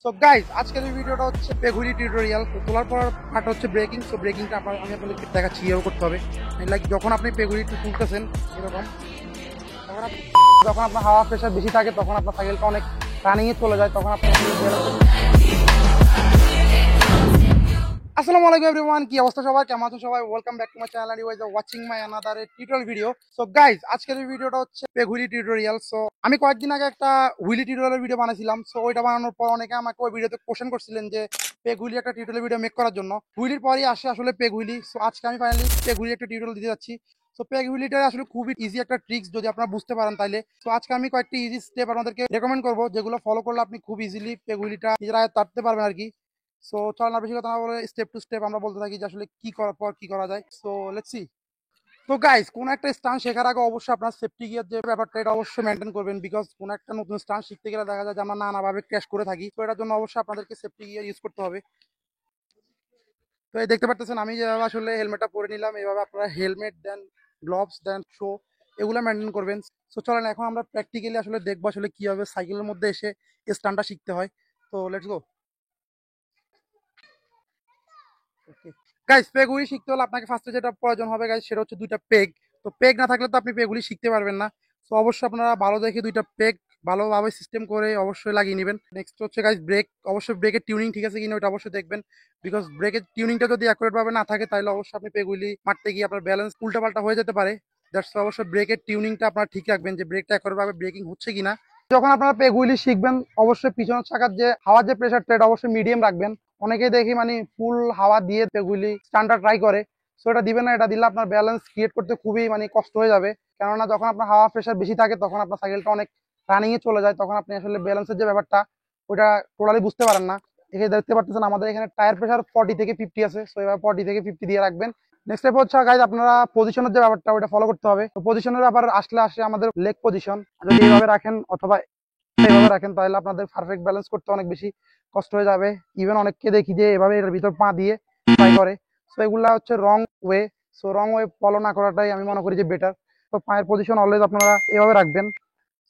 So guys আজকের এই ভিডিওটা হচ্ছে পেগুলি টিউটোরিয়াল। তো তোলার পর পার্ট হচ্ছে ব্রেকিং। সো ব্রেকিংটা আমি আপনাদেরকে দেখাচ্ছি এভাবে করতে হবে। লাইক যখন আপনি পেগুলি তুলতেছেন এরকম, যখন আপনার হাওয়া প্রেশার বেশি থাকে তখন আপনার সাইকেলটা অনেক রানিংয়ে চলে যায়, তখন আপনি আসসালামু আলাইকুম এভরিওয়ান, কি অবস্থা সবাই, কেমন আছেন সবাই? Welcome back to my channel, you are watching my another tutorial video. So guys আজকের এই ভিডিওটা হচ্ছে পেগুলি টিউটোরিয়াল। সো আমি কয়েকদিন আগে একটা হুইলি টিউটোরিয়াল ভিডিও বানাইছিলাম। সো ওইটা বানানোর পর অনেকে আমাকে ওই ভিডিওতে কোশ্চেন করছিলেন যে পেগুলি একটা টিউটোরিয়াল ভিডিও মেক করার জন্য। হুইলির পরই আসে আসলে পেগুলি। সো আজকে আমি ফাইনালি পেগুলি একটা টিউটোরিয়াল দিতে যাচ্ছি। সো পেগুলিটা আসলে খুবই ইজি একটা ট্রিক্স, যদি আপনারা বুঝতে পারেন তাইলে। তো আজকে আমি কয়েকটি ইজি স্টেপ আপনাদেরকে রেকমেন্ড করবো, যেগুলো ফলো করলে আপনি খুব ইজিলি পেগুলিটা নিজের আয়ত্তে আনতে পারবেন আর কি। সো চল না বেশি কথা না বলে স্টেপ টু স্টেপ আমরা বলতে থাকি যে আসলে কি করার পর কি করা যায়। So let's see. তো গাইস, কোন একটা স্টান্ট শেখার আগে অবশ্যই আপনার সেফটি গিয়ার যে ব্যাপারটা এটা অবশ্যই মেনটেন করবেন, বিকজ কোন একটা নতুন স্টান্ট শিখতে গেলে দেখা যায় যে আমরা নানাভাবে ক্র্যাশ করে থাকি। তো এটার জন্য অবশ্যই আপনাদেরকে সেফটি গিয়ার ইউজ করতে হবে। তো এই দেখতে পাচ্ছেন আমি যেভাবে আসলে হেলমেটটা পরে নিলাম, এভাবে আপনারা হেলমেট দেন, গ্লোভস দেন, শো এগুলো মেনটেন করবেন। সো চলেন এখন আমরা প্র্যাকটিক্যালি আসলে দেখবো আসলে কিভাবে সাইকেলের মধ্যে এসে স্টান্টটা শিখতে হয়। তো লেটস গো। গাইস, পেগুলি শিখতে হলে আপনাকে ফার্স্টে যেটা প্রয়োজন হবে গাইস, সেটা হচ্ছে দুইটা পেগ। তো পেগ না থাকলে তো আপনি পেগুলি শিখতে পারবেন না। তো অবশ্যই আপনারা ভালো দেখে দুইটা পেগ ভালোভাবে সিস্টেম করে অবশ্যই লাগিয়ে নেবেন। নেক্সট হচ্ছে গাইস ব্রেক। অবশ্যই ব্রেকের টিউনিং ঠিক আছে কিনা ওটা অবশ্যই দেখবেন, বিকজ ব্রেকের টিউনিংটা যদি অ্যাকুরেট ভাবে না থাকে তাহলে অবশ্যই আপনি পেগুলি মারতে গিয়ে আপনার ব্যালেন্স উল্টাপাল্টা হয়ে যেতে পারে। দ্যাটস অবশ্যই ব্রেকের টিউনিংটা আপনারা ঠিক রাখবেন যে ব্রেকটা অ্যাকুরেট ভাবে ব্রেকিং হচ্ছে কিনা। যখন আপনারা পেগুলি শিখবেন অবশ্যই পিছনের চাকার যে হাওয়ার যে প্রেশারটা এটা অবশ্যই মিডিয়াম রাখবেন। অনেকেই দেখি মানে ফুল হাওয়া দিয়ে পেগুলি স্টান্টটা ট্রাই করে। সো এটা দিবেন না, এটা দিলে আপনার ব্যালেন্স ক্রিয়েট করতে খুবই মানে কষ্ট হয়ে যাবে। কেননা যখন আপনার হাওয়া প্রেশার বেশি থাকে তখন আপনার সাইকেলটা অনেক রানিংয়ে চলে যায়, তখন আপনি আসলে ব্যালেন্সের যে ব্যাপারটা ওটা টোটালি বুঝতে পারেন না। এখানে দেখতে পাচ্ছেন আমাদের এখানে টায়ার প্রেশার 40 থেকে 50 আছে। সো এবার 40 থেকে 50 দিয়ে রাখবেন। নেক্সট স্টেপ হচ্ছে গাইজ আপনারা পজিশনের যে ব্যাপারটা ওটা ফলো করতে হবে। তো পজিশনের ব্যাপার আসে আমাদের লেগ পজিশন। যদি এইভাবে রাখেন অথবা এইভাবে রাখেন তাহলে আপনাদের পারফেক্ট ব্যালেন্স করতে অনেক বেশি কষ্ট হয়ে যাবে। ইভেন অনেককে দেখি যে এভাবে এর ভিতর পা দিয়ে ট্রাই করে। সো এগুলা হচ্ছে রং ওয়ে। সো রং ওয়ে ফলো না করাটাই আমি মনে করি যে বেটার। তো পায়ের পজিশন অলওয়েজ আপনারা এভাবে রাখবেন।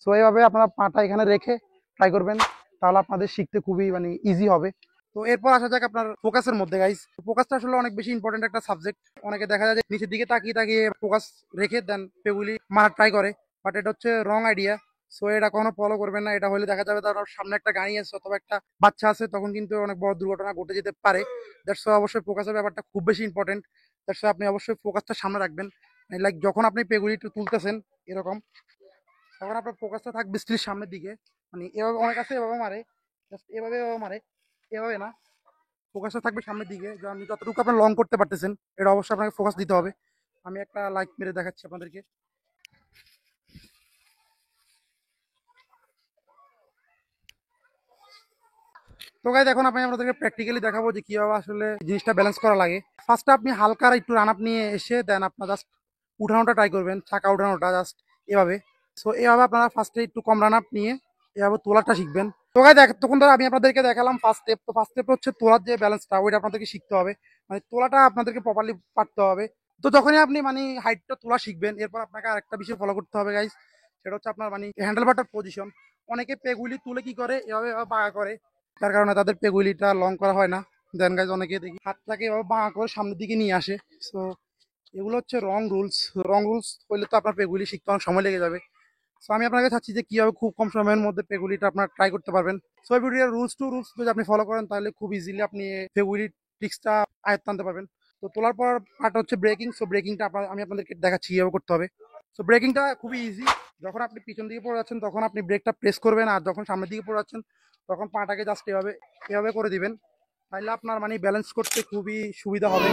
সো এইভাবে আপনারা পাটা এখানে রেখে ট্রাই করবেন, তাহলে আপনাদের শিখতে খুবই মানে ইজি হবে। তো এরপর আসা যাক আপনার ফোকাসের মধ্যে গাইস। ফোকাসটা আসলে অনেক বেশি ইম্পর্টেন্ট একটা সাবজেক্ট। অনেকে দেখা যায় যে নিচের দিকে তাকিয়ে তাকিয়ে ফোকাস রেখে দেন পেগুলি মারার ট্রাই করে, বাট এটা হচ্ছে রং আইডিয়া। সো এটা কখনো ফলো করবেন না। এটা হলে দেখা যাবে তার সামনে একটা গাড়ি আছে অথবা একটা বাচ্চা আছে, তখন কিন্তু অনেক বড় দুর্ঘটনা ঘটে যেতে পারে। দ্যাটস অবশ্যই ফোকাসের ব্যাপারটা খুব বেশি ইম্পর্টেন্ট। দ্যাটস আপনি অবশ্যই ফোকাসটা সামনে রাখবেন। লাইক যখন আপনি পেগুলি তুলতেছেন এরকম, তখন আপনার ফোকাসটা থাকবে স্টিল সামনের দিকে। মানে এভাবে অনেক আছে এভাবে মারে, জাস্ট এভাবে এভাবে মারে, এভাবে না। ফোকাসটা থাকবে সামনের দিকে। আপনি যতটুকু আপনার লং করতে পারতেছেন এটা অবশ্যই আপনাকে ফোকাস দিতে হবে। আমি একটা লাইক মেরে দেখাচ্ছি আপনাদেরকে। তো গাইস এখন আমি আপনাদেরকে প্র্যাকটিক্যালি দেখাবো যে কিভাবে আসলে জিনিসটা ব্যালেন্স করা লাগে। ফার্স্টে আপনি হালকা একটু রান আপ নিয়ে এসে দেন আপনার জাস্ট উঠানোটা ট্রাই করবেন, চাকা উঠানোটা জাস্ট এভাবে। সো এভাবে আপনারা ফার্স্টে একটু কম রান আপ নিয়ে এভাবে তোলাটা শিখবেন। তো গাইস তখন ধরে আমি আপনাদেরকে দেখালাম ফার্স্ট স্টেপ। তো ফার্স্ট স্টেপ হচ্ছে তোলার যে ব্যালেন্সটা ওইটা আপনাদেরকে শিখতে হবে, মানে তোলাটা আপনাদেরকে প্রপারলি পারতে হবে। তো যখনই আপনি মানে হাইটটা তোলা শিখবেন এরপর আপনাকে আরেকটা বিষয় ফলো করতে হবে গাইস, সেটা হচ্ছে আপনার মানে হ্যান্ডেল বারটার পজিশন। অনেকে পেগুলি তুলে কি করে এভাবে এভাবে বাঁকা করে, তার কারণে তাদের পেগুলিটা লং করা হয় না। দেন গাইজ অনেকে দেখি হাতটাকে এভাবে বাঁকা করে সামনের দিকে নিয়ে আসে। সো এগুলো হচ্ছে রং রুলস। রং রুলস হইলে তো আপনার পেগুলি শিখতে অনেক সময় লেগে যাবে। সো আমি আপনাকে চাচ্ছি যে কিভাবে খুব কম সময়ের মধ্যে পেগুলিটা আপনার ট্রাই করতে পারবেন। সো এই ভিডিওর রুলস টু রুলস যদি আপনি ফলো করেন তাহলে খুব ইজিলি আপনি পেগুলি ট্রিক্সটা আয়ত্ত আনতে পারবেন। তো তোলার পর পার্ট হচ্ছে ব্রেকিং। সো ব্রেকিংটা আমি আপনাদেরকে দেখাচ্ছি কিভাবে করতে হবে। সো ব্রেকিংটা খুবই ইজি। যখন আপনি পিছন দিকে পড়ে যাচ্ছেন তখন আপনি ব্রেকটা প্রেস করবেন, আর যখন সামনের দিকে পড়ে যাচ্ছেন তখন পাটাকে জাস্ট এভাবে এভাবে করে দিবেন, তাহলে আপনার মানে ব্যালেন্স করতে খুবই সুবিধা হবে।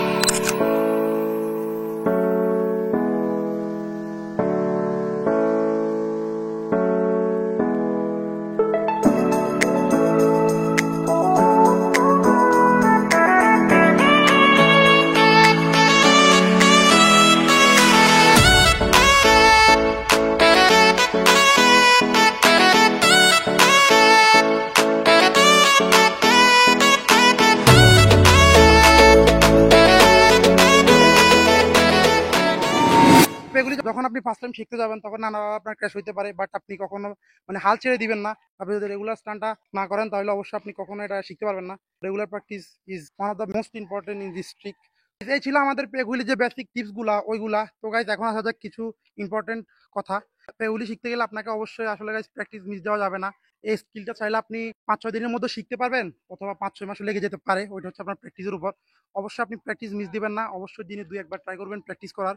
যখন আপনি ফার্স্ট টাইম শিখতে যাবেন তখন নানা আপনার ক্র্যাশ হইতে পারে, বাট আপনি কখনো মানে হাল ছেড়ে দিবেন না। আপনি যদি রেগুলার স্টান্টটা না করেন তাহলে অবশ্যই আপনি কখনো এটা শিখতে পারবেন না। Regular practice is one of the most important in this trick. এই ছিল আমাদের পেগুলি যে বেসিক টিপস গুলা ওইগুলা। তো গাইজ এখন আসা যাক কিছু ইম্পর্টেন্ট কথা। পেগুলি শিখতে গেলে আপনাকে অবশ্যই আসলে গাইজ প্র্যাকটিস মিস দেওয়া যাবে না। এই স্কিলটা চাইলে আপনি ৫-৬ দিনের মধ্যে শিখতে পারবেন, অথবা ৫-৬ মাসও লেগে যেতে পারে। ওইটা হচ্ছে আপনার প্র্যাকটিসের উপর। অবশ্যই আপনি প্র্যাকটিস মিস দিবেন না। অবশ্যই দিনে ২-১ বার ট্রাই করবেন প্র্যাকটিস করার।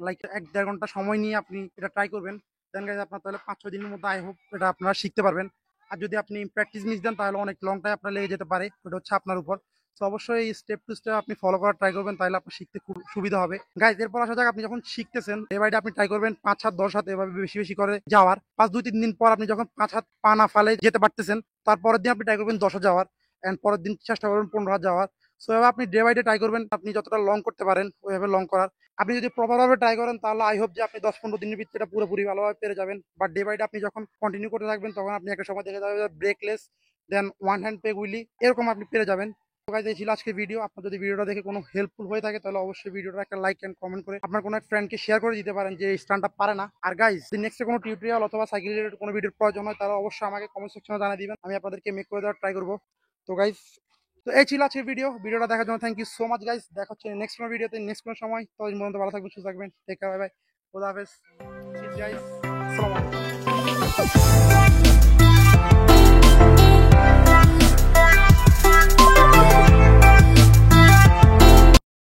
লাইক ১-১.৫ ঘন্টা সময় নিয়ে আপনি এটা ট্রাই করবেন। দেন গাইজ আপনার তাহলে ৫-৬ দিনের মধ্যে আই হোপ এটা আপনারা শিখতে পারবেন। আর যদি আপনি প্র্যাকটিস মিস দেন তাহলে অনেক লং টাইম আপনার লেগে যেতে পারে। ওটা হচ্ছে আপনার উপর। তো অবশ্যই এই স্টেপ টু স্টেপ আপনি ফলো করার ট্রাই করবেন, তাহলে আপনার শিখতে খুব সুবিধা হবে। গাইজ এরপর আসা যাক, আপনি যখন শিখতেছেন ডে বাই ডে আপনি ট্রাই করবেন ৫ হাত ১০ হাত এভাবে বেশি বেশি করে যাওয়ার। ৫-২-৩ দিন পর আপনি যখন ৫ হাত পা না ফালে যেতে পারতেছেন, তারপরের দিন আপনি ট্রাই করবেন ১০ হাত যাওয়ার, অ্যান্ড পরের দিন চেষ্টা করবেন ১৫ হাত যাওয়ার। সো এভাবে আপনি ডে বাই ডে ট্রাই করবেন, আপনি যতটা লং করতে পারেন ওইভাবে লং করার। আপনি যদি প্রপারভাবে ট্রাই করেন তাহলে আই হোপ যে আপনি ১০-১৫ দিনের ভিতরে এটা পুরোপুরি ভালোভাবে পেরে যাবেন। বাট ডে বাই ডে আপনি যখন কন্টিনিউ করতে থাকবেন তখন আপনি একটা সময় দেখে যাবেন ব্রেকলেস দেন ওয়ান হ্যান্ড পেগ উইলি এরকম আপনি পেরে যাবেন। তো গাইজ এই ছিল আজকের ভিডিও। আপনার যদি ভিডিওটা দেখে কোনো হেল্পফুল হয়ে থাকে তাহলে অবশ্যই ভিডিওটা একটা লাইক এন্ড কমেন্ট করে আপনার কোনো এক ফ্রেন্ডকে শেয়ার করে দিতে পারেন যে এই স্টান্টটা পারে না। আর গাইজ যদি নেক্সটে কোনো টিউটোরিয়াল অথবা সাইকেল রিলেটেড কোনো ভিডিওর প্রয়োজন হয় তাহলে অবশ্যই আমাকে কমেন্ট সেকশনে জানিয়ে দিবেন, আমি আপনাদেরকে মেক করে দেওয়ার ট্রাই করবো। তো গাইজ, তো এই ছিল আজকের ভিডিওটা দেখার জন্য thank you so much guys. দেখা হচ্ছে নেক্সট কোনো ভিডিওতে নেক্সট কোনো সময়। ততদিন পর্যন্ত ভালো থাকবেন, সুস্থ থাকবেন। টেক কেয়ার, বাই বাই, খোদা হাফেজ গাইজ, আসসালামু আলাইকুম।